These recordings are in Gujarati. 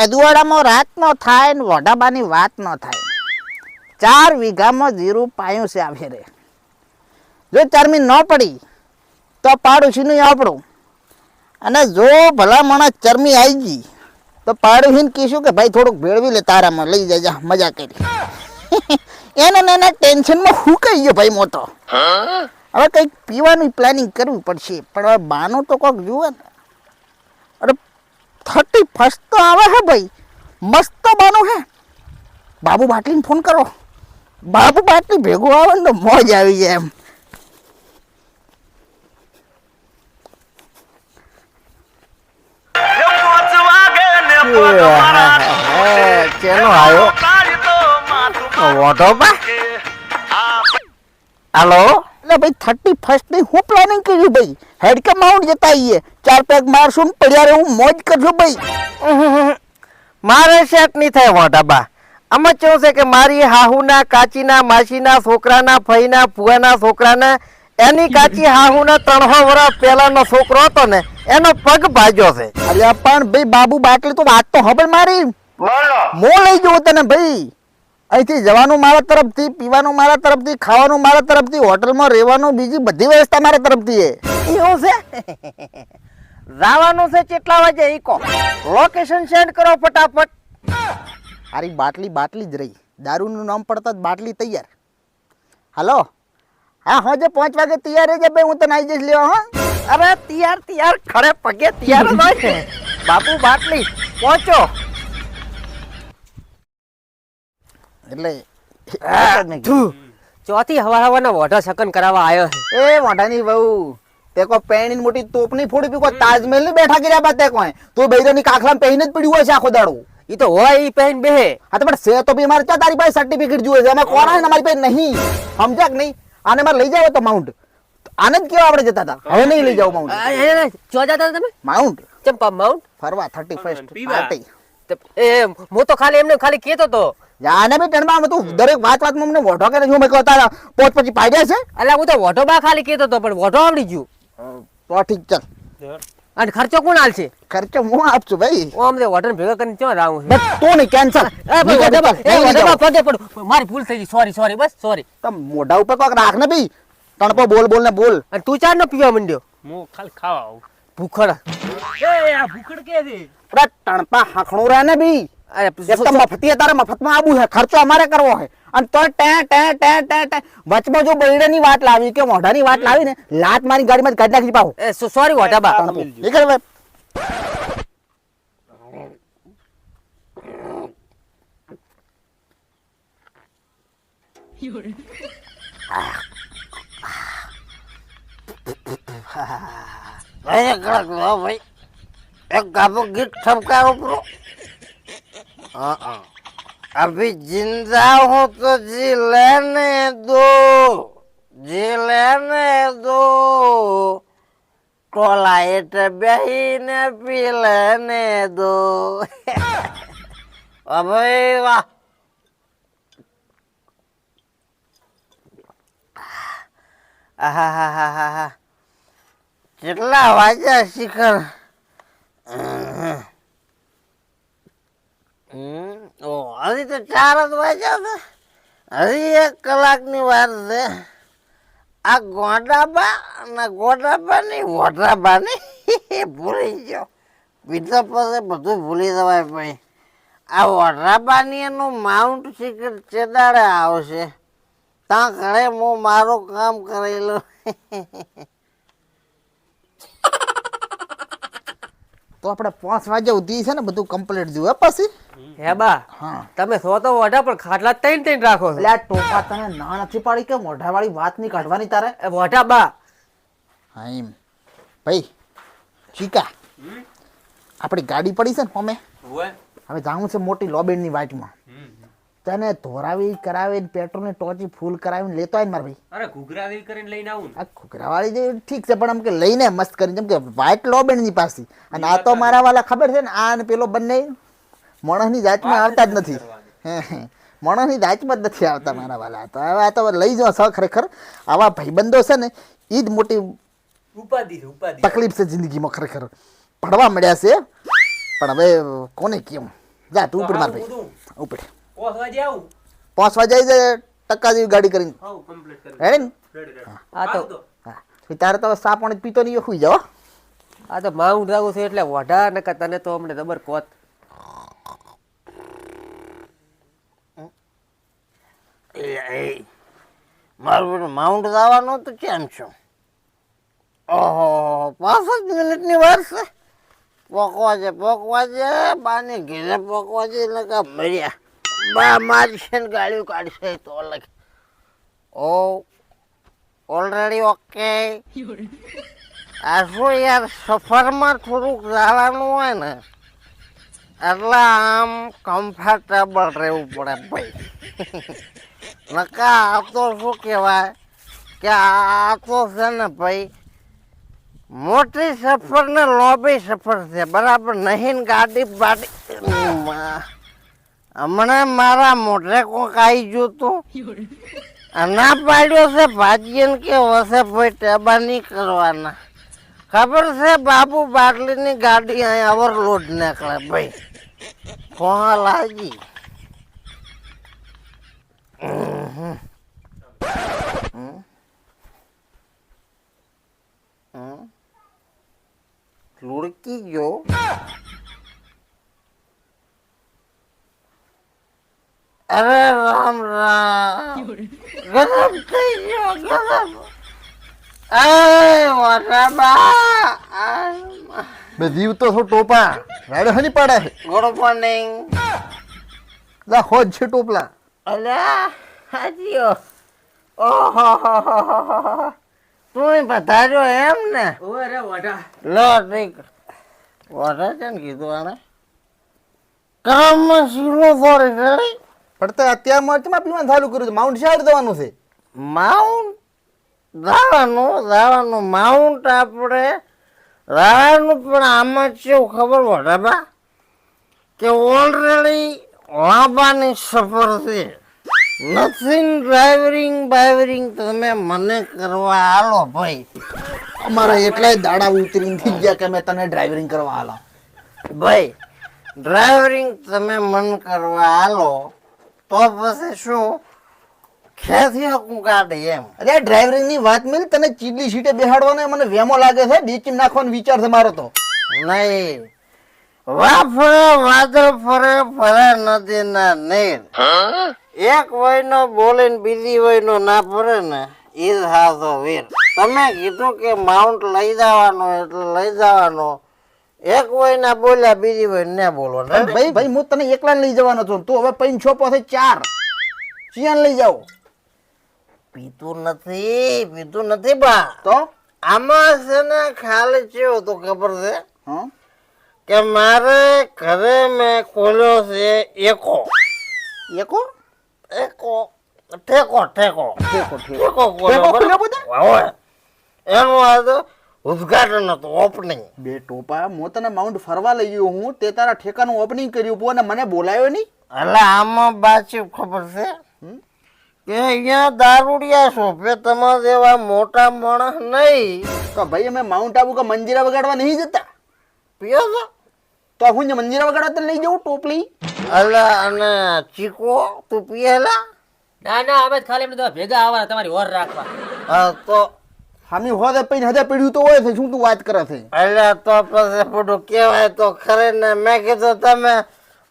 અદુવાડામાં રાત નો થાય ને વડાબાની વાત ન થાય. 4 વીઘામાં જીરું પાયું છે આવે રે. જો ચરમી ન પડી તો પાડોશી નું આપણું, અને જો ભલા માણસ ચરમી આવી ગઈ તો પાડોશીને કહીશું કે ભાઈ થોડુંક ભેળવી લે, તારામાં લઈ જાય મજા કરી. એના ટેન્શનમાં હું કહી ગયો ભાઈ મોટો. હવે કંઈક પીવાનું પ્લાનિંગ કરવી પડશે, પણ હવે બાનું તો કોઈક જુએ ને. અરે 31 તો આવે હે ભાઈ, મસ્ત બાનું હે. બાબુ બાટલીને ફોન કરો, બાબુ બાટલી ભેગું આવે ને તો મોજ આવી જાય એમ. ચેલો આવ્યો વોટો હાલો. એટલે ભાઈ 31 ની હું પ્લાનિંગ કર્યું ભાઈ, હેડકા માઉન્ટ જતા આવીએ, 4 પેગ મારશું ને પડ્યા હું મોજ કરજો ભાઈ. મારે સેટ નહીં થાય મોટાબા. આમાં કેવું છે કે મારી હાહુના, કાચીના, માસીના છોકરાના, ફઈના, ફુવાના છોકરાના, એની કાચી હાહુના 3 વર્ષ પહેલાનો છોકરો હતો ને, એનો પગ ભાજ્યો છે. અરે પણ ભાઈ બાબુ બાટલી તો વાત તો ખબર મારી, મો લઈ જવું તને ભાઈ. અહીંથી જવાનું મારા તરફથી, પીવાનું મારા તરફથી, ખાવાનું મારા તરફથી, હોટલમાં રહેવાનું, બીજી બધી વ્યવસ્થા મારા તરફથી. એવું છે? જવાનું છે કેટલા વાગે ઈ કહો, લોકેશન સેન્ડ કરો ફટાફટ. હારી બાટલી જ રહી, દારૂનું નામ પડતા જ બાટલી તૈયાર. હાલો, હા હા જે 5 વાગે તૈયાર રહેજે ભાઈ, હું તને આવી જઈશ લેવા. હા અરે તૈયાર ખડે પગે તૈયાર હોય. બાપુ બાટલી પહોંચો. એટલે ચોથી હવાના વોટર સકન કરાવવા આવ્યો છે. એ મોઢાની બહુ તે કો પેણી મોટી તોપની ફોડી પી કો તાજમહેલ ની બેઠા કર્યા બાદ તે કોઈ તું બૈરાની કાખલામાં પહેરીને જ પડ્યું હોય છે આખો દાડો. ઈ તો હોય ઈ પહેન બેહે. હા તો પણ સે તો બી મારે ક્યાં તારી પાસે સર્ટિફિકેટ જોઈએ છે, અમે કોણ છે અમારી પાસે નહીં, સમજ્યા કે નહીં? આને મારે લઈ જાવ તો માઉન્ટ, આને જ કેવા આપણે જતા હતા, હવે નહીં લઈ જાવ માઉન્ટ. ચો જતા તમે માઉન્ટ ચંપા માઉન્ટ ફરવા 31 પાર્ટી. એ હું તો ખાલી એમને ખાલી કેતો તો જાને બી ટણમાં તું દરેક વાતમાં અમને વોઢો કરે છું, મેં કહો તારા પોત પછી પાડ્યા છે. એટલે હું તો વોટો બા ખાલી કેતો તો, પણ વોટો આવડી ગયું તો ઠીક ચાલ. અને ખર્ચો કોણ હાલશે? ખર્ચો હું આપશું ભાઈ. ઓ અમને વોટર ભેગા કરીને ક્યાં રાવું છે? બસ તો નહીં કેન્સલ. પગે પડું, મારી ભૂલ થઈ ગઈ, સોરી બસ સોરી. તમ મોઢા ઉપર કોક રાખ ને ભઈ, તણપો બોલ ને બોલ. અને તું ચાર નો પીવા માંડ્યો? હું ખાલી ખાવા આવું. ભૂખડ એ આ ભૂખડ કે છે? અરે તણપા હાખણું રહે ને ભઈ. અરે એક તો મફતી તારે મફતમાં આબુ છે, ખર્ચો અમારે કરવો હોય, અને તો ટે વચમાં જો બૈરાની વાત લાવી કે મોઢાની વાત લાવી ને, લાત મારી ગાડીમાં કાઢી નાખી પાહો. સોરી વોટા બા. એ કરે ભાઈ. ભાઈ એક ગાબો ગીત ઠપકારો કરો. अभी जिंदा हो तो जी लेने दो टोलाइट बहीने पी लेने दो. अबे वाह आहा કેટલા વાગ્યા શિખર? હજી તો 4 જ વાગ્યા છે, હજી 1 કલાકની વાર છે. આ ગોડાબા ની વોટાબા ની ભૂલી ગયો, બીજા પાસે બધું ભૂલી જવાય. ભાઈ આ વોટાબા ની એનું માઉન્ટ સિક્રેટ ચેદાડે આવશે, ત્યાં ઘરે હું મારું કામ કરેલું. તો આપણે 5 વાગે ઉધી છે ને બધું કમ્પ્લીટ જોવે પછી. હે બા હા તમે સો તો વોટા પણ ખાટલા ત્રણ રાખો છો. એટલે આ ટોપા તને ના નથી પાડી કે મોઢા વાળી વાત નહીં કાઢવાની તારે? વોટા બા હા એમ ભાઈ. શીકા આપણી ગાડી પડી છે ને અમે હવે જાવું છે મોટી લોબેડની વાટમાં, તને ધોરાવી કરાવીને પેટ્રોલની ટોચી ફૂલ કરાવીને લેતો આવીને માર ભાઈ. અરે ઘૂઘરાવી કરીને લઈને આવું. આ ઘૂઘરાવાળી જે ઠીક છે, પણ આમ કે લઈને મસ્ત કરીને, જેમ કે વ્હાઈટ લોબેડની પાસે. અને આ તો મારા વાલા ખબર છે ને, આ ને પેલો બંને માણસની જાતમાં આવતા જ નથી, માણસની જાતમાં જ નથી આવતા મારા વાલા. તો હવે આ તો લઈ જાઓ સહ. ખરેખર આવા ભાઈબંધો છે ને એ જ મોટી ઉપાધિ તકલીફ છે જિંદગીમાં. ખરેખર પડવા મળ્યા છે, પણ હવે કોને કેમ જા તું ઉપર માર તો ભાઈ આવું ઉપર પોસ વાગે આવું 5 વાગે આવી જાય ટકા જેવી ગાડી કરીને આવું કમ્પ્લીટ કરી રેડી ને રેડી રેડી આ તો હા પછી તારે તો સા પાણી પીતો નહીં સુઈ જાઓ આ તો માઉન્ટ આવું છે એટલે વઢા નકર તને તો અમને જબર કોત. એ મારું બેટું માઉન્ટ જવાનું તો કેમ છો? ઓહો 5 મિનિટની વાર છે. પોકવા છે બાને ઘેરે પોકવા છે એટલે કે મર્યા બા મારી છે ને ગાડીઓ કાઢશે તો અલગ. ઓ ઓલરેડી ઓકે. આ શું યાર સફરમાં થોડુંક જવાનું હોય ને એટલે આમ કમ્ફર્ટેબલ રહેવું પડે ભાઈ. નકા આ તો શું કહેવાય કે આ તો છે ને ભાઈ મોટી સફર ને લોબી સફર છે બરાબર નહીં. ગાડી બાડી હમણાં મારા મોઢે કોક આવી ગયું તું ના પાડ્યો છે ભાજીને કે વસે ભાઈ ટેબા નહીં કરવાના. ખબર છે બાબુ બાટલીની ગાડી અહીં ઓવરલોડ નીકળે ભાઈ. ફોન લાગી લુડકી ગયો. અરે રામ રામ ગરમ થઈ ગયો ગરમ. બે જીવ તો છો ટોપા રાડે હની પાડે ગુડ મોર્નિંગ. લા હોજ છે ટોપલા અલ્યા હાજીઓ. ઓહો તું પધાર્યો એમ ને? ઓય રે વઢા લો ઠીક. વઢા છે ને કીધું આને કામમાં શીલો ફોરે રેડી. પડતા અત્યારમાં ચમાં પીવાનું ચાલુ કર્યું છે માઉન્ટ શાયર દવાનું છે માઉન્ટ દાવાનું માઉન્ટ આપણે રાવાનું પણ આમાં કેવું ખબર વઢાબા કે ઓલરેડી લાંબાની સફર છે. નથિંગ ડ્રાઇવરિંગ તમે મને કરવા આલો ભાઈ. અમારા એટલાય દાડા ઉતરીને થઈ ગયા કે અમે તને ડ્રાઇવરિંગ કરવા આલા ભાઈ ડ્રાઇવરિંગ તમે મન કરવા આલો તો પછી શું ખેતી હકું કાઢે એમ. અરે ડ્રાઇવરિંગ ની વાત મિલ તને ચીડલી સીટે બેહાડવાનો મને વેમો લાગે છે ડીચી નાખવાનો વિચાર છે મારો તો નહીં વા ફરે વાદળ ફરે ફરે નદી ના નીર. એક વયનો બોલીને બીજી વયનો ના ફરે ને એ જ હાથો વીર. તમે કીધું કે માઉન્ટ લઈ જવાનો એટલે લઈ જવાનો. એક વયના બોલ્યા બીજી વય ને બોલો ભાઈ હું તને એકલા લઈ જવાનો છું તું હવે પૈન છો પાસે 4 ચિયાન લઈ જાઓ. પીતું નથી બા. તો આમાં છે ને ખાલી કેવું તો ખબર છે હા કે મારે ઘરે મેં ખોલ્યો છે એકો ઠેકો ખોલ્યો ખોલ્યો બરાબર? હવે એનું આ તો ઉદ્ઘાટન હતું ઓપનિંગ. બે ટોપા હું તને માઉન્ટ ફરવા લઈ ગયો હું તે તારા ઠેકાનું ઓપનિંગ કર્યું અને મને બોલાયો નહીં. એટલે આમાં બાચી ખબર છે કે અહીંયા દારૂડિયા શોભે તમારા જેવા મોટા માણસ નહીં. તો ભાઈ અમે માઉન્ટ આબુ કે મંજીરા વગાડવા નહીં જતા પીઓ છો? તો હું મંજીરા વગાડવા તને લઈ જાઉં ટોપલી. અલા અને ચીકો તું પીએલા? ના ના અમે તો ખાલી એમને તો ભેગા આવવાના તમારી ઓર રાખવા. હા તો હામી હોદે પૈન હદે પડ્યું તો હોય છે શું તું વાત કરે છે અલ્યા તો પછી બધું કહેવાય તો ખરે ને. મેં કીધું તમે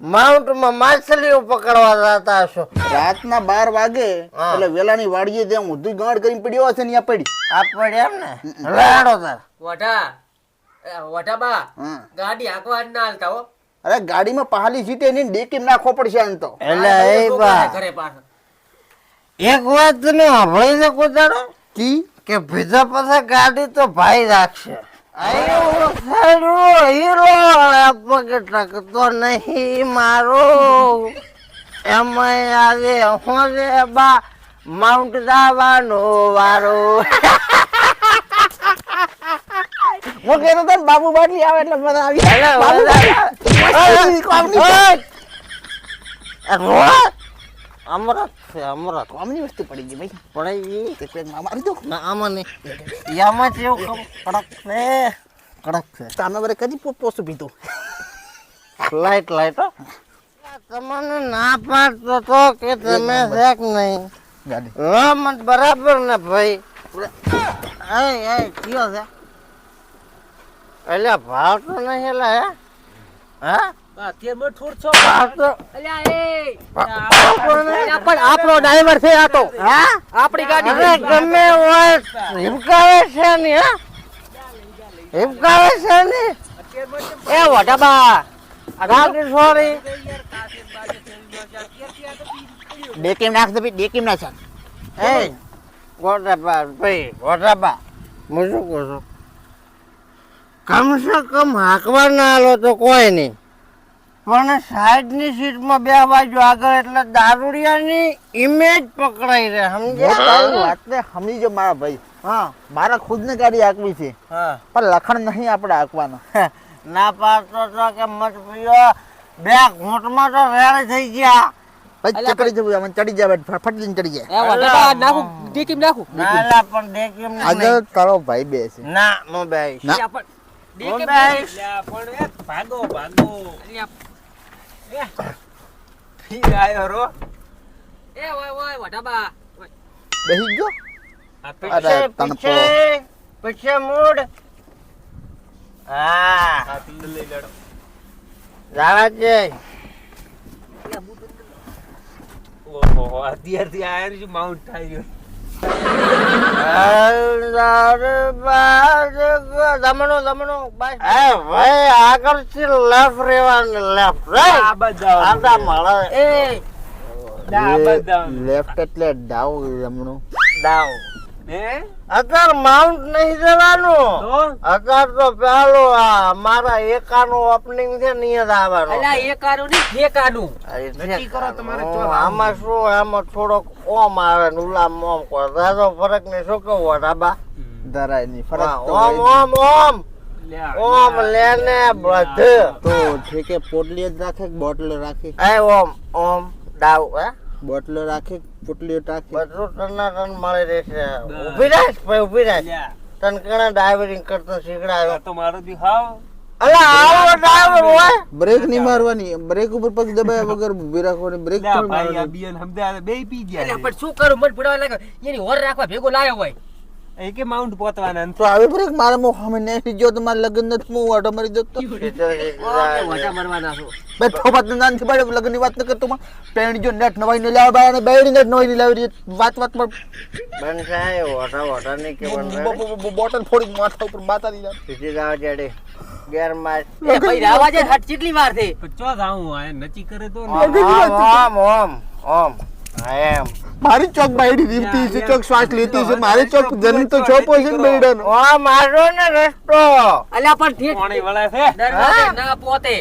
માઉન્ટમાં માછલીઓ પકડવા જતા હશો. રાતના 12 વાગે હા. એટલે વેલાની વાડીએ ત્યાં ઊંધી ગાંઠ કરીને પડ્યો હશે ને ત્યાં પડી આપણે એમ ને લાડો તાર. વઢા બા હા. ગાડી આંકવા જ ના હાલતા હો. અરે ગાડીમાં પહાલી સીટે નહીં ડેકીમ નાખવો પડશે આને તો એટલે એ બા ઘરે પાછળ એક વાત તમે સાંભળી શકો તારો કી કે ભીધા પછી ગાડી તો ભાઈ રાખશે. આયો સાડો હીરો પગે ટકતો નહીં મારો. એમાં આજે હોજે બા માઉન્ટ દાવાનો વારો. હું કહેતો હતો ને બાબુ બાટલી આવે એટલે બધા આવી અલે, બાબુ અલે, બાટલી. કોમની અમરત કોમની વસ્તુ પડી ગઈ ભાઈ પડાઈ ગઈ. તે પેન માં મારી દો ના આમાં નહીં. યામાં જેવું કડક છે. તો અમે બરે કદી પોસું પીધું લાઈટ હો. તમને ના પાડતો તો કે તમે છે કે નહીં ગાડી રમત બરાબર ને ભાઈ એ કયો છે એટલે ભાવ તો નહીં એટલે હે હા અત્યારે થોડ છો ભાવ તો અલ્યા એ અલ્યા પણ આપણો ડ્રાઈવર છે આ તો હા આપણી ગાડી અરે ગમે હોય હિમકાવે છે ને હા હિમકાવે છે ને એ વટાબા ગાડી છોડી ડેકીમ નાખ દે ડેકીમ નાખ એ ગોટાબા ભાઈ ગોટાબા હું શું કહું છું કમસે કમ હાંકવા ના આલો તો કોઈ નહીં પણ સાઈડની સીટમાં બે બાજુ આગળ એટલે દારૂડિયાની ઇમેજ પકડાઈ રહે સમજ્યા તારી વાતને સમજી જો મારા ભાઈ હા મારા ખુદની ગાડી હાંકવી છે હા પણ લખણ નહીં આપણે હાંકવાનો ના પાડતો તો કે મત પીયો બે ઘૂંટમાં તો રેડ થઈ ગયા પછી ચકડી જવું અમે ચડી જાય ફટલીને ચડી જાય એ વટાબા નાખું ટીકીમ નાખું ના પણ દેખીમ આગળ તારો ભાઈ બેસે ના નો બેસ ના. અલ્યા પણ નો ટીકીમ બેસ પણ એ ભાગો ભાગો અલ્યા ફીર આયો રો એ ઓય વટાબા બેસી ગયો આ તો અરે તને પીછે પીછે મૂડ હા આ પિંડ લઈ લેડો જાવા છે ઓહો અત્યારથી આયા ને માઉન્ટ થઈ ગયો જમણો જમણો બસ એ ભાઈ આગળથી લેફ્ટ રેવાનું લેફ્ટ આ રાઈટ બધા આટા મળે એ આ બધા લેફ્ટ એટલે ડાઉ જમણું ડાઉ હે અત્યારે માઉન્ટ નહીં જવાનું તો અત્યારે તો પેલું આ મારા એકાનું ઓપનિંગ છે ને જ આવવાનું અલ્યા એકાનું નહીં ઠેકાનું નક્કી કરો તમારે ચો આમાં શું આમાં થોડોક ઓમ આવે ને ઉલામ ઓમ કોઈ દાદો ફરક નહીં શું કહું ડાબા ધરાય નહીં ફરક તો ઓમ હોય જ. ઓમ ઓમ ઓમ લેને બધે તો ઠેકે પોટલી જ રાખે કે બોટલો રાખે એ ઓમ ઓમ ડાઉ હે બોટલો રાખે કે પોટલીઓ રાખે બધું ટના ટન મળી રહેશે ઉભી રાખ ભાઈ ઉભી રાખ તન કણા ડ્રાઈવરિંગ કરતો શીખડાયો તો મારો બી હાવ અલા આવો ડ્રાઈવર હોય બ્રેક નહીં મારવાની બ્રેક ઉપર પગ દબાયા વગર ઊભી રાખવાની બ્રેક લ્યા પણ ભાઈ આ મારવાની બિયન હમદા બે પી અલ્યા ગયા પણ શું કરું મન પડાવા લાગે એની હોર રાખવા ભેગો લાયો હોય એ કે માઉન્ટ પોતવાના તો આવી બ્રેક મારે મો હમે નેક્સ્ટ જો તો મારે લગન નથી હું ઓટો મારી દો તો વટા મરવાના છો બે થોપત નાન થી બાડે લગન ની વાત ન કરતો માં પેણ જો નેટ નવાઈ ને લાવ બાને બેડી નેટ નવાઈ ને લાવી વાત વાત પર બન સાહેબ ઓટા ઓટા ની કે બન બોટલ ફોડી માથા ઉપર માતા દી સીધી જાવ જેડી ગેર માર એ ભાઈ રાવા જે હટ કેટલી વાર થઈ તો ચો જાઉં આ નચી કરે તો ઓમ ઓમ ઓમ આઈ એમ મારી ચોક બાયડી રીમતી છે ચોક શ્વાસ લેતી છે મારી ચોક જન્મ તો છોપો છે ને બેડાનો ઓ મારો ને રસ્તો અલ્યા પણ ઠીક પાણી વળે છે દરવાજે ના પોતે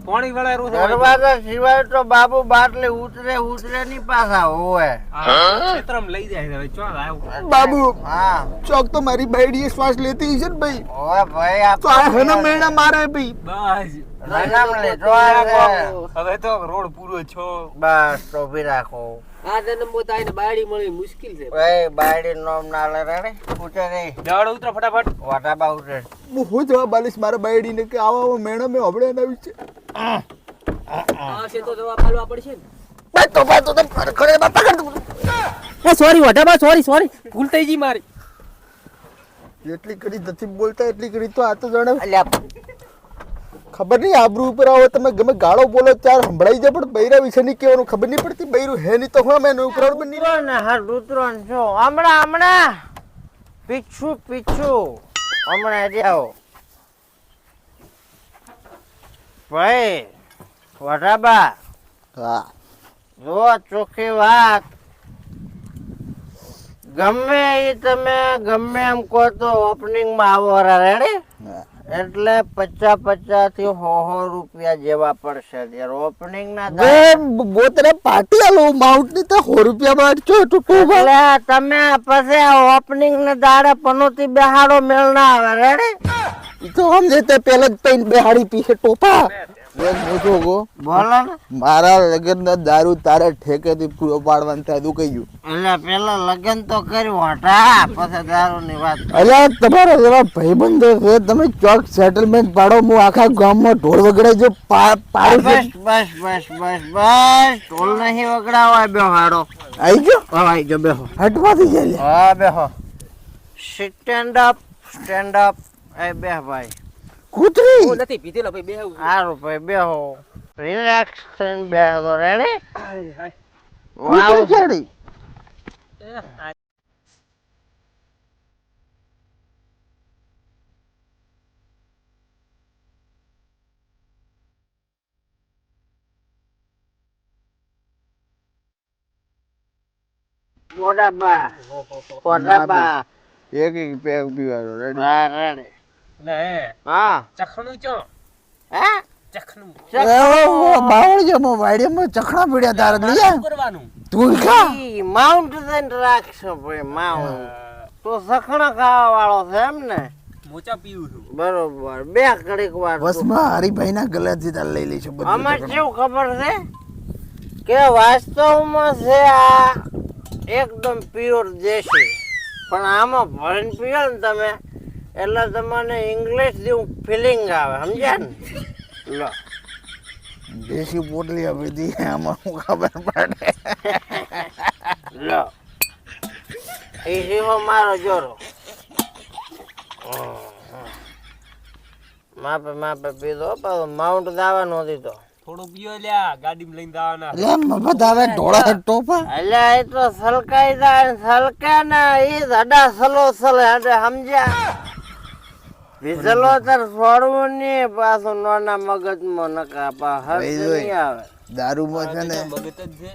પાણી વળે રો દરવાજા સિવાય તો બાબુ બાટલે ઉતરે ઉતરે ની પાછા હોય ક્ષેત્રમ લઈ જાય છે હવે ચો આવ બાબુ હા ચોક તો મારી બાયડી શ્વાસ લેતી છે ને ભાઈ ઓય ભાઈ આ તો આ હેનો મેણા મારે ભાઈ બસ નામ લે જો આ હવે તો રોડ પૂરો છો બસ તો ભી રાખો આ જન્મ મોતા આઈને બાયડી મળી મુશ્કેલ છે ભાઈ બાયડી નોમ ના લે રે ઉતરે રે દોડ ઉતરો ફટાફટ વાટા બા ઉતરે હું જવાબ આલીશ મારા બાયડી ને કે આવા મેણા મેં હબળે ના વિશે આ છે તો જવાબ આલવા પડશે ને ભાઈ તો ખરે બાપા કર એ સોરી વટાબા સોરી ભૂલ થઈ ગઈ મારી જેટલી કરી નથી બોલતા એટલી કરી તો આ તો જાણે અલ્યા ખબર નહીં આબરૂ ઉપર આવો તમે ગમે ગાળો બોલો ચાર સંભળાઈ જાય પણ બૈરા વિશે નહીં કહેવાનું ખબર નહીં પડતી બૈરું હે નહીં તો હું મેં ઉપરાણ બની ઉતરો ને હા ઉતરો ને છો હમણાં પીછું હમણાં જાઓ ભાઈ વટાબા હા જો ચોખ્ખી વાત ગમે એ તમે ગમે એમ કહો તો ઓપનિંગ માં આવો રેડી એટલે 50 થી 100 રૂપિયા જેવા પડશે જ્યારે ઓપનિંગ ના બોતરે પાર્ટી આલો માઉન્ટ ની તો 100 રૂપિયા માં છો ટૂંકું એટલે તમે પછી ઓપનિંગ ને દાડે પનોતી બેહાડો મેળ ના આવે રેડી તો હમ જેતે પહેલા જ પૈન બેહાડી પીછે ટોપા એક મોટો કહો બોલો ને. મારા લગ્નનો દારૂ તારે ઠેકેથી પૂરો પાડવાનું થાય તું કહી ગયું એટલે પેલા લગ્ન તો કર્યું હટા પછી દારૂની વાત. અલ્યા તમારા જેવા ભાઈબંધો છે તમે ચોક સેટલમેન્ટ પાડો હું આખા ગામમાં ઢોળ વગડે જો પાડું બસ બસ બસ બસ બસ ઢોલ નહીં વગડાવા બેહો હાડો. આવી ગયો આવી ગયો બેહો. હટવાથી જાય હા બેહો. Stand up stand up. એ બેહ ભાઈ. કૂતરી હું નથી પીધેલો ભાઈ બેહું છું. સારું ભાઈ બેહો. રિલેક્સ થઈને બેહો. રેડી? હાય, હાય. કૂતરી ચડી મોટાબા મોટાબા. એક એક પેગ પીવાનો રેડી હા રેડી. લે હા ચખણું ચો હે ચખણું બાવળ મો વાડીમાં ચખણા પડ્યા તારે લઈ શું આ કરવાનું તું ખા ઈ માઉન્ટ થઈને રાખશો ભાઈ માઉન્ટ. તો સખણા ખાવા વાળો છે એમ ને? મોચા પીવું છું બરોબર. બે ઘડીક વાર તો. બસમાં હરીભાઈ ના ગલેથી તાર લઈ લઈશું બધું આમાં ચખણા. કેવું ખબર છે કે વાસ્તવમાં છે આ એકદમ પ્યોર દેશી, પણ આમાં ભરીને પીઓ ને તમે એટલે તમને ઇંગ્લિશ જેવું ફિલિંગ આવે, સમજ્યા ને? લો દેશી પોટલી આપી દી આમાં હું ખબર પડે લો એ શીખો મારો જોરો. માપે માપે પીધો પાછો માઉન્ટ દાવાનો દીધો. થોડું પીઓ લ્યા ગાડીમાં લઈને જવાના એટલે મફત આવે ઢોળા ટોપા અલ્યા એ તો સલકાઈ જાય સલકે ને એ હડા સલો સલે હડે, સમજ્યા? વિસલો તાર છોડવું નહીં પાછું નાના મગજમાં નકા પા હર્ષ નહીં આવે. દારૂમાં છે ને મગજ જ છે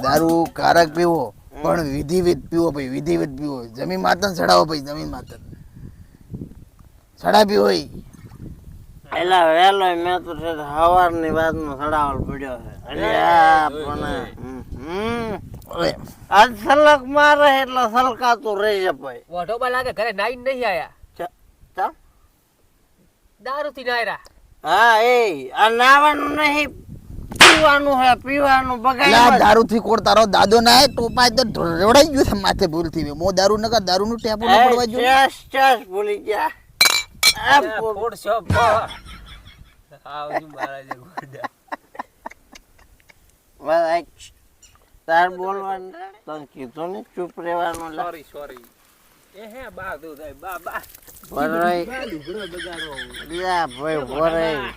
દારૂ કારક પીવો પણ વિધિવિધ પીવો ભાઈ, વિધિવિધ પીવો. જમીન માતા ચડાવો ભાઈ, જમીન માતા ચડાવી હોય. એલા વેલો મેં તો સવારની વાતનો સડાવલ પડ્યો છે. અલ્યા પણ ઓય, આજ સલક મારે એટલે સલકાતું રહી છે ભાઈ. વઢોબા લાગે ઘરે નાઈ નહીં આયા ચમ? દારૂ થી નાયરા હા એ આ નાવાનું નહીં, પીવાનું હે પીવાનું. એટલે આ બગાડ દારૂ થી કોડ તારો દાદો ના હે ટોપા તો રવડાઈ ગયું છે માથે ભૂલ થી. મો દારૂ નકા દારૂ નું ટેપો ન પડવા જો. ચસ ભૂલી ગયા. આ પોર- ફોડ શોપ આવજો મારા જે ગોડા બસ તાર બોલવાનું તને કીધું ને ચૂપ રહેવાનું. લા. સોરી એ હે બા દો થાય બા બા વરાઈ. લુગડો બગાડો લ્યા ભાઈ વરાઈ.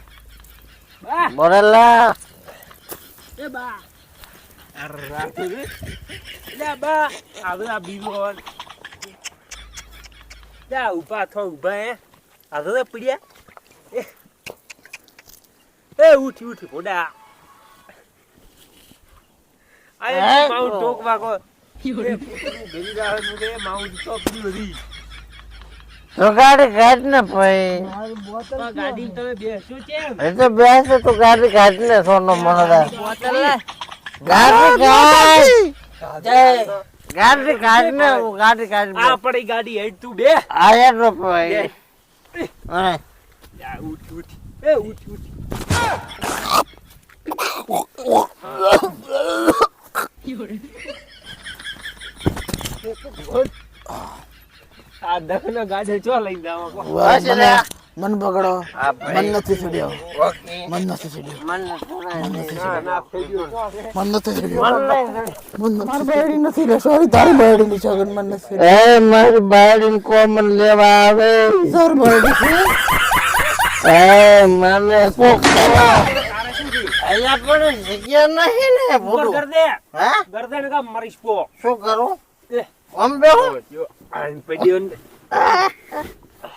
બા વરેલા એ બા અરે રાત લે બા આવે આ બીજો જા ઉભા થો ઉભા હે આ તો પીડ્યા એ ઉઠી ઉઠી ગોડા આ માઉન્ટ ટોકવા કો ગરી રાહ નું માઉન્ટ તો પીડી બધી તો ગાડી કાઢ ને ભાઈ. ગાડી તમે બેસો કેમ એ તો બેસે તો ગાડી કાઢ ને સોનો મનોદા. બોતલ લે ગાડી કાઢ. ગાડી કાઢ ને ગાડી કાઢ. આ પડી ગાડી હેડ તું બે આયા તો ભાઈ. હા. યા ઉઠ ઉઠ એ ઉઠ ઉઠ આ દખનો ગાડી ચો લઈ જાવ વાહ, મને- મન પકડો. આ ભાઈ. મન નથી ચડ્યો, ઓકે. મન નથી ચડ્યો, મન થોડા ના થઈ ગયો મન નથી ચડ્યો, મન મન મારી બાયડી નથી રે. સોરી તારી બાયડી ની છગન મન નથી ચડ્યો. એ મારી બાયડી કોમન લેવા આવે. સર બાયડી છે. એ મને અહીંયા પણ જગ્યા નહીં ને ઉપર ભૂલું. કર દે હા ગરદન કા મરીશ પો શું કરું? એ આમ બેહો. આન પડીઓ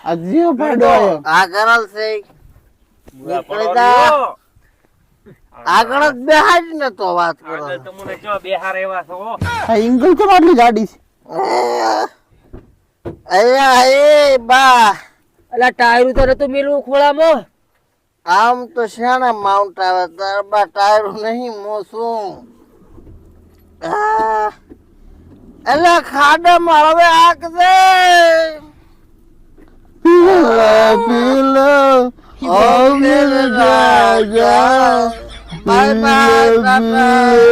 આ જીવ પડ્યો આ ગરલ છે. પૂરા આગળ જ બેહાજ ને તો વાત કરો. આગળ તમને જો બેહાર એવા છો આ ઇંગલ કેમ આટલી જાડી છે? અહીંયા એ બા અલા ટાયરું તો નતું મેલું ખોળામાં આમ તો શાના માઉન્ટ આવે તાર બા ટાયર નહીં મોસું. એટલે ખાડામાં હવે આગ દે. પીલો, ઓ મેરે બાય બાય ટાટા